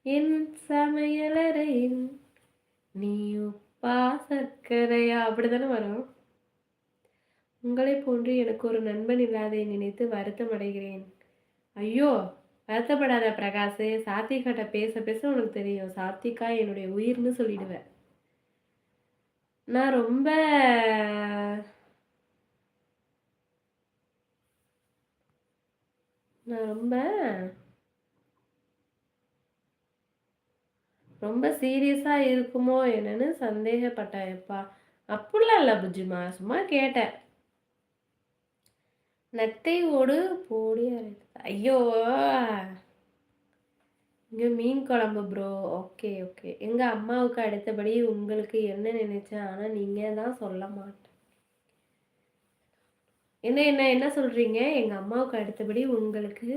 என் சமையலறையில் நீ உப்பா சர்க்கரையா அப்படிதானே வரும். உங்களைப் போன்று எனக்கு ஒரு நண்பன் இல்லாததை நினைத்து வருத்தம் அடைகிறேன். ஐயோ! வருத்தப்படாத பிரகாஷு. சாத்விகாட்ட பேச பேச உனக்கு தெரியும். சாத்விகா என்னுடைய உயிர்ன்னு சொல்லிடுவேன். நான் ரொம்ப நான் ரொம்ப ரொம்ப சீரியஸா இருக்குமோ என்னன்னு சந்தேகப்பட்டேன் எப்பா. அப்படிலாம் இல்ல புஜ்ஜிமா. சும்மா கேட்டேன். நத்தை ஓடு போடி அரைத்து ஐயோ! இங்க மீன் குழம்பு ப்ரோ. Okay, okay. எங்க அம்மாவுக்கு அடுத்தபடி உங்களுக்கு என்ன நினைச்சேன். ஆனா நீங்க தான் சொல்ல மாட்டேன். என்ன என்ன என்ன சொல்றீங்க? எங்க அம்மாவுக்கு அடுத்தபடி உங்களுக்கு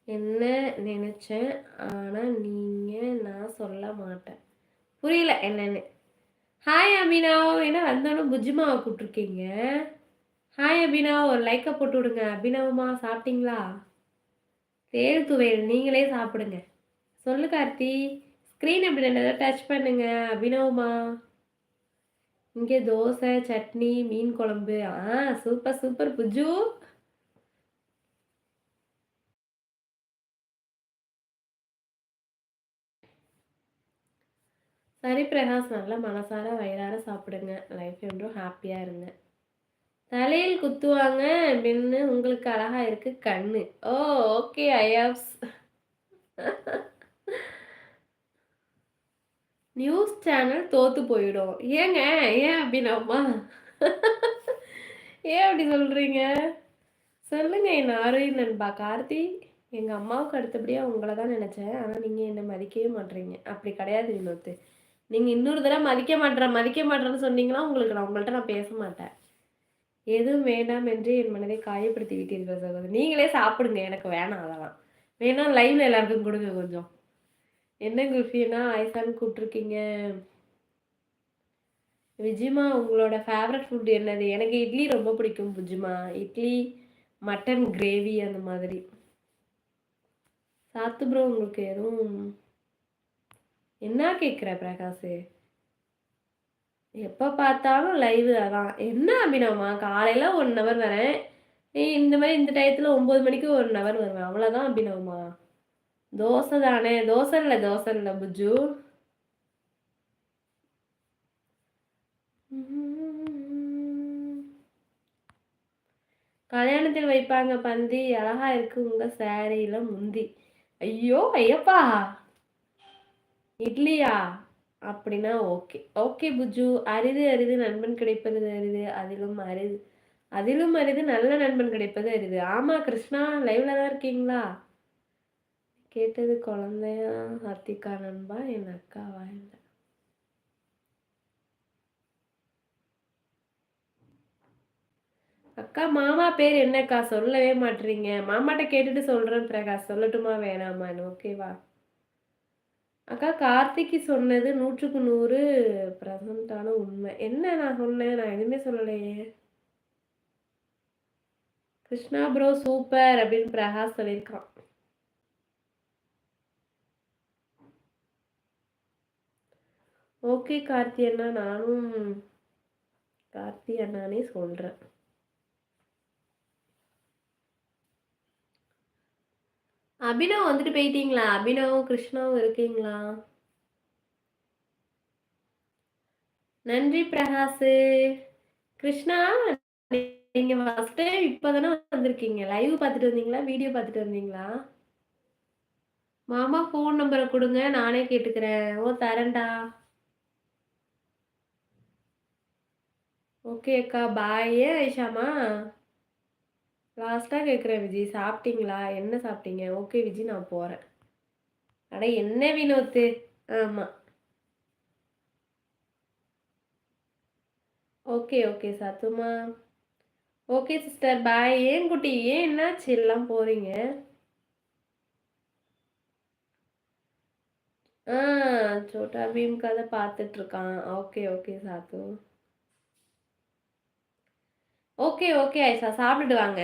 என்ன நினைச்சேன். ஆனா நீங்க நான் சொல்ல மாட்டேன். புரியல என்னன்னு. ஹாய் அபினவ். என்ன வந்தோனே புஜ்ஜிமாவ கூப்பிட்டுருக்கீங்க? ஹாய் அபினவ். ஒரு லைக்க போட்டு விடுங்க. அபினவமா சாப்பிட்டீங்களா? தேள் துவையல் நீங்களே சாப்பிடுங்க. சொல்லு கார்த்தி. ஸ்க்ரீன் எப்படி ஏதாவது டச் பண்ணுங்க. அபினவமா. இங்கே தோசை, சட்னி, மீன் குழம்பு. Super super Bujju. சரி பிரகாஷ், நல்லா மனசார வயிறார சாப்பிடுங்க. லைஃப் என்றும் ஹாப்பியா இருங்க. தலையில் குத்துவாங்க அப்படின்னு உங்களுக்கு அழகா இருக்கு கண்ணு. ஓ ஓகே ஐயாப்ஸ். நியூஸ் சேனல் தோத்து போயிடும். ஏங்க? ஏன் அப்படின்னாமா? ஏன் அப்படி சொல்றீங்க? சொல்லுங்க என் ஆரோக்கிய நண்பா கார்த்தி. எங்க அம்மாவுக்கு அடுத்தபடியா உங்கள தான் நினைச்சேன். ஆனா நீங்க என்ன மதிக்கவே மாட்றீங்க. அப்படி கிடையாது வினோத்து. நீங்க இன்னொரு தடவ மதிக்க மாட்றேன்னு சொன்னீங்கன்னா, நான் உங்கள்ட்ட பேச மாட்டேன். எதுவும் வேண்டாம் என்று என் மனதை காயப்படுத்தி விட்டீர்கள் சகோதரி. நீங்களே சாப்பிடுங்க. எனக்கு வேணாம் அதெல்லாம். வேணா லைவ்ல எல்லாருக்கும் குடுங்க கொஞ்சம். என்ன குல்ஃபின்னா ஆயிஷான்னு கூப்பிட்டுருக்கீங்க? விஜிமா உங்களோட ஃபேவரட் ஃபுட் என்னது? எனக்கு இட்லி ரொம்ப பிடிக்கும் புஜ்ஜிமா. இட்லி, மட்டன் கிரேவி அந்த மாதிரி. சாத்து ப்ரோ உங்களுக்கு எதுவும் என்ன கேட்குற பிரகாஷு? எப்போ பார்த்தாலும் லைவ் அதான். என்ன அபினவமா காலையில 1 ஹவர் வரேன். இந்த மாதிரி இந்த டயத்துல 9 மணிக்கு 1 ஹவர் வருவேன். அவ்வளோதான் அபினவமா. தோசை தானே. தோசை இல்ல புஜ்ஜு. கல்யாணத்தில் வைப்பாங்க பந்தி. அழகா இருக்கு உங்க சாரியில முந்தி. ஐயோ ஐயப்பா. இட்லியா? அப்படின்னா ஓகே. ஓகே புஜ்ஜு. அரிது அரிது நண்பன் கிடைப்பது அரிது. அதிலும் அரிது நல்ல நண்பன் கிடைப்பது அரிது. ஆமா கிருஷ்ணா லைவ்ல தான் இருக்கீங்களா? கேட்டது குழந்தையா? ஹர்த்திகா நண்பா என் அக்காவா? இல்ல அக்கா மாமா பேர் என்னக்கா சொல்லவே மாட்டீங்க? மாமாட்ட கேட்டுட்டு சொல்றேன் பிரகாஷ். சொல்லட்டுமா வேணாமான்னு? ஓகேவா? அக்கா கார்த்திக்கு சொன்னது 100க்கு 100% உண்மை. என்ன நான் சொன்னேன்? நான் எதுவுமே சொல்லலையே. கிருஷ்ணா ப்ரோ சூப்பர் அப்படின்னு பிரகாஷ் சொல்லியிருக்கான். ஓகே கார்த்தி அண்ணா, நானும் கார்த்தி அண்ணானே சொல்றேன். அபினவ் வந்துட்டு போயிட்டீங்களா? அபினவும் கிருஷ்ணாவும் இருக்கீங்களா? நன்றி பிரகாஷ். கிருஷ்ணா நீங்க ஃபர்ஸ்ட் டைம் இப்பதானே வந்திருக்கீங்க. லைவ் பார்த்துட்டு வந்தீங்களா? வீடியோ பார்த்துட்டு வந்தீங்களா? மாமா ஃபோன் நம்பரை கொடுங்க, நானே கேட்டுக்கிறேன். ஓ தரேன்டா. ஓகே அக்கா பாய். ஏன் ஐஷாமா? லாஸ்டா கேட்குறேன் விஜி. சாப்பிட்டீங்களா? என்ன சாப்பிட்டீங்க? ஓகே விஜி நான் போறேன். அட என்ன வினோத்து? ஆமா. ஓகே ஓகே சத்துமா. Okay sister bye. ஏன் குட்டி ஏன் என்னாச்சு எல்லாம் போறீங்க? ஆ சோட்டா பீம் கதை பார்த்துட்டு இருக்கான். ஓகே ஓகே சாத்து. ஓகே ஓகே ஐஷா சாப்பிட்டுட்டு வாங்க.